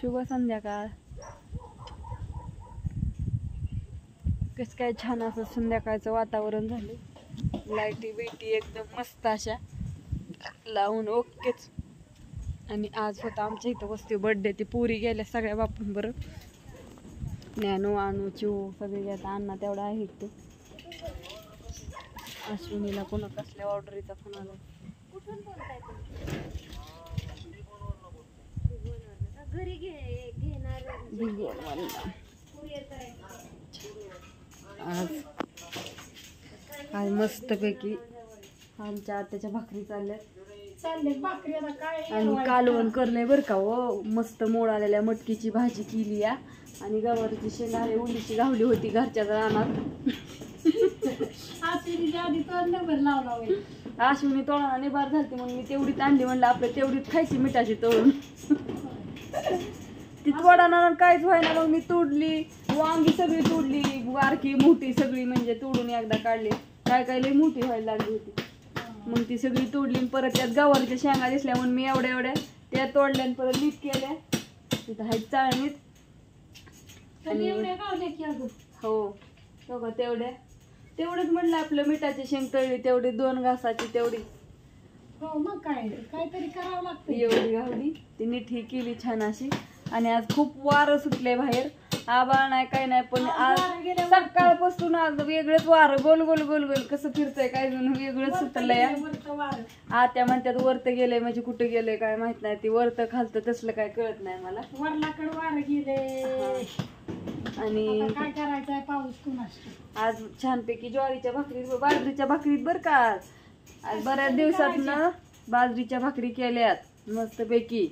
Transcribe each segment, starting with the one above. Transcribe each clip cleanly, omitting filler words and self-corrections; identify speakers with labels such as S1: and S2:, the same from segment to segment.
S1: शुभ संध्याकाळ. कसं काय छान असं संध्याकाळचं वातावरण झालं. लाईटी बिटी एकदम मस्त अशा लावून ओकेच. आणि आज होता आमच्या इथं वस्ती बर्थडे. ती पुरी गेल्या सगळ्या बापून बरं. नॅनो आणू चिव सगळे गेला. अण्णा तेवढा आहे ते. अश्विनीला कोणा कसल्या ऑर्डरीचा फोन आला.
S2: कुठून बोलताय तुम्ही? घरी घेणार
S1: आज मस्तपैकी आमच्या आत्याच्या भाकरी चालल्यात आणि कालवण करलंय बरं का. हो मस्त मोड आलेल्या मटकीची भाजी केली या. आणि गवारीची शेंगारे उंडीची गावली होती घरच्या रानात. अश्विनी तोळाला निभार झालती म्हणून मी तेवढीच आणली. म्हणलं आपलं तेवढीच खायची मिठाची तळून. ती तोडाना काहीच व्हायना. मग मी तोडली. वांगी सगळी तोडली. बारकी मोठी सगळी म्हणजे तोडून एकदा काढली. काय काय लई मोठी व्हायला लागली होती. मग ती सगळी तोडली. परत त्यात गवारीच्या शेंगा दिसल्या म्हणून मी एवढ्या त्या तोडल्या आणि परत नीट केल्या. तिथं आहेत चाळणीत. आणि हो बघा तेवढंच म्हणलं आपलं मिठाची शेंग तळली तेवढी 2 घासाची तेवढी.
S2: हो मग काय काहीतरी करावं लागतं.
S1: एवढी गावली ती नीट ही केली छान अशी. आणि आज खूप वारं सुटले बाहेर. आबाळ नाही काही नाही पण आज सकाळपासून आज वेगळंच वारं गोल गोल गोल गोल कसं फिरतंय काय जण वेगळंच सुटलंय. आत्या म्हणतात वरत गेलंय म्हणजे कुठे गेलंय काय माहित नाही. ती वरत खालतं तसलं काय कळत नाही मला.
S2: वरलाकडे वारं गेले
S1: आणि
S2: काय करायचंय पाऊस कुणास.
S1: आज छानपैकी ज्वारीच्या भाकरीत बाजरीच्या भाकरीत बरं का. आज बऱ्याच दिवसातनं बाजरीच्या भाकरी केल्यात मस्तपैकी.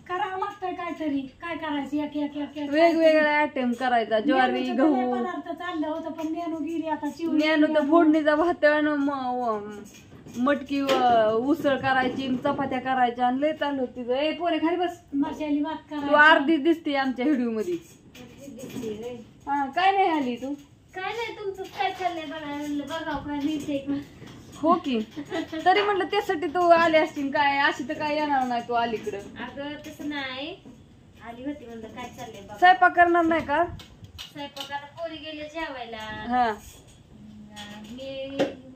S2: करावं लागतंय काहीतरी. काय करायचं एक एक एक एक
S1: वेगवेगळा आयटम करायचा. ज्वारी गहू
S2: पदार्थ चाललं होतं पण नेनू गेली आता.
S1: नेनू तर फोडणीचा भात मटकी उसळ करायची चपात्या करायच्या आणि लय चालू होती. ए पोरे खाली बस.
S2: मसाली भात
S1: तू
S2: करायचं.
S1: अर्धी दिसते आमच्या व्हिडिओ मध्ये. हा काय नाही आली तू.
S2: काय नाही तुमचं काय चाललंय बघाव काय नीट.
S1: हो की तरी म्हणलं त्यासाठी तू आली असतील. काय अशी तर काय येणार नाही तू अलीकडं.
S2: अगं तसं नाही आली होती म्हणलं काय चाललंय.
S1: स्वयंपाक करणार नाही का.
S2: स्वयंपाकाला पोरी गेले जेवायला.
S1: हा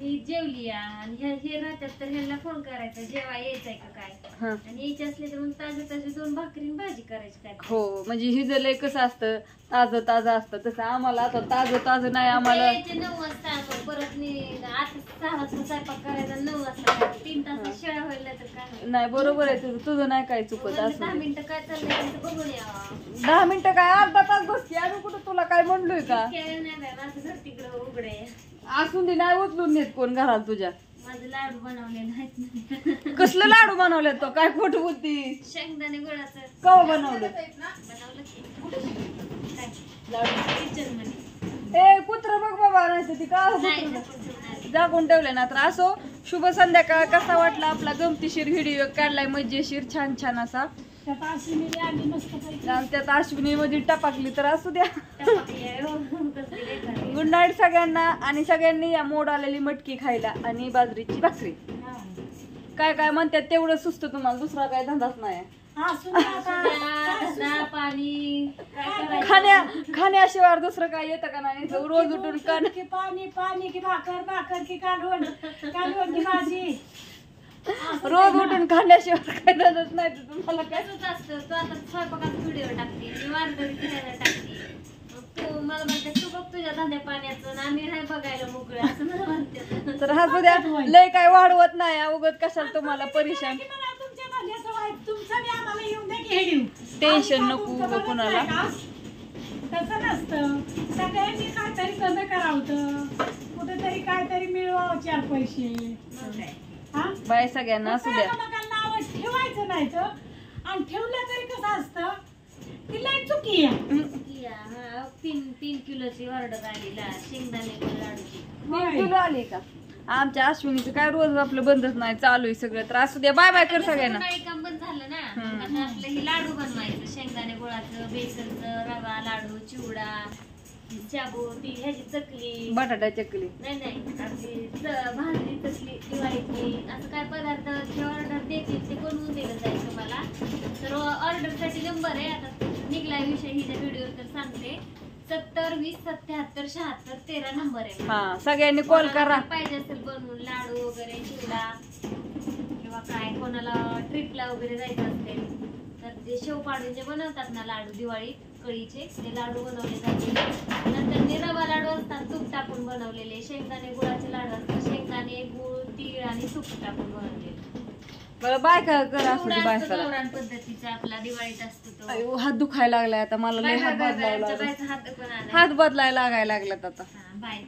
S2: मी जेवली आणि हे राहतात तर ह्यांना फोन करायचा जेवा यायचंय का काय. आणि यायचे असले तर मग ताजे 2 भाकरी भाजी करायची काय.
S1: हो म्हणजे हिजलंय कसं असतं ताजं असतं तसं आम्हाला आता ताजं नाही. आम्हाला
S2: 9 वाजता परत 6 वाजता स्वयंपाक करायचा 9 वाजता 3 तास शेळा व्हायला तर काय
S1: नाही. बरोबर आहे तुझं नाही काय चुकत असं.
S2: 10 मिनिटं काय चाललंय बघून यावं.
S1: 10 मिनिटं काय अर्धा तास बसते आम्ही कुठं तुला काय म्हणलोय का.
S2: नाही माझं घर तिकडं उघडे
S1: असून दे नाही उचलून नेत कोण घरात तुझ्या.
S2: माझं लाडू बनवले नाहीत.
S1: कसलं लाडू बनवले तो काय खोटं बोलती.
S2: शेंगदाणे गुळाचं
S1: कवा बनवलं
S2: किचन मध्ये.
S1: ए कुत्र बघ बाबा नाही ती का जागून ठेवले ना. तर असो शुभ संध्याकाळ. कसा वाटला आपला गमतीशीर व्हिडिओ काढलाय मजेशीर छान असा. त्यात अश्विनी मध्ये टपाकली तर असू द्या. गुड नाईट सगळ्यांना. आणि सगळ्यांनी या मोड आलेली मटकी खायला आणि बाजरीची भाकरी. काय काय म्हणतात तेवढं सुस्त तुम्हाला दुसरा काय धंदाच नाही. खाण्याशिवाय दुसरं काय येतं का नाही. रोज उठून
S2: पाणी की भाकर की कालवण की भाजी.
S1: रोज उठून खाण्याशिवाय काय धंदाच नाही. तुम्हाला काय
S2: असतं तू आता स्वयंपाकाचा व्हिडिओ टाकते मी वारकरी फिरायला टाकते. तू मला म्हणते तू बघ तुझ्या धंद्या पाण्याचं आम्ही नाही बघायला मोकळे असं मला म्हणते. तर
S1: हा सुद्या लय काय वाढवत नाही उगत कशाला तुम्हाला परेशान. टेन्शन नको कुणाला.
S2: तसं नसतं. सगळ्यांनी काहीतरी कमी करावं कुठेतरी काहीतरी मिळवावं 4 पैसे.
S1: बाय सगळ्यांना असू द्या.
S2: नाव ठेवायचं नाही तर आणि ठेवलं तरी कसं असतं ती लय चुकी आहे. 3 किलोची ऑर्डर आली शेंगदाणे लाडूची.
S1: 3 किलो आली का. आमच्या अश्विनीचं काय रोज आपलं बंदच नाही चालू आहे सगळं. तर असू द्या बाय बाय कर सगळ्यांना.
S2: काम बंद झालं ना. आता आपलं हे लाडू बनवायचं शेंगदाणे गुळाचं बेसनचं रवा लाडू चिवडा शाबू ती ह्याची चकली
S1: बटाटा चकली
S2: नाही आपली भाजली चकली दिवाळीची असं काय पदार्थ ऑर्डर देतील ते बनवून दिलं जाईल तुम्हाला. तर
S3: नंबर आहे. आता निघलाय विषय हिच्या व्हिडिओ तर सांगते. 70 20 77 76 13 नंबर आहे.
S1: हा सगळ्यांनी कॉल करा.
S3: पाहिजे असेल बनवून लाडू वगैरे चिवडा किंवा काय कोणाला ट्रिपला वगैरे जायचं असेल तर ते शेवपाडून जे बनवतात ना लाडू दिवाळी कळीचे ते लाडू बनवले जाते. नंतर रवा लाडू असतात तूप टाकून बनवलेले. शेंगदाणे गुळाचे लाडू असतात शेंगदाणे गुळ तीळ आणि तूप टाकून बनवलेले.
S1: बरं बायका करा असं
S3: चिवडा असतो
S1: बायकाला.
S3: गावरान पद्धतीचा आपला दिवाळीत असतो तो.
S1: अयो, हात दुखायला लागलाय आता मला लय हात बदलायला
S3: बायचा
S1: लागला.
S3: बायचा हात पण आलाय.
S1: हात बदलायला लागायला लागलात आता.
S3: हा, बाय.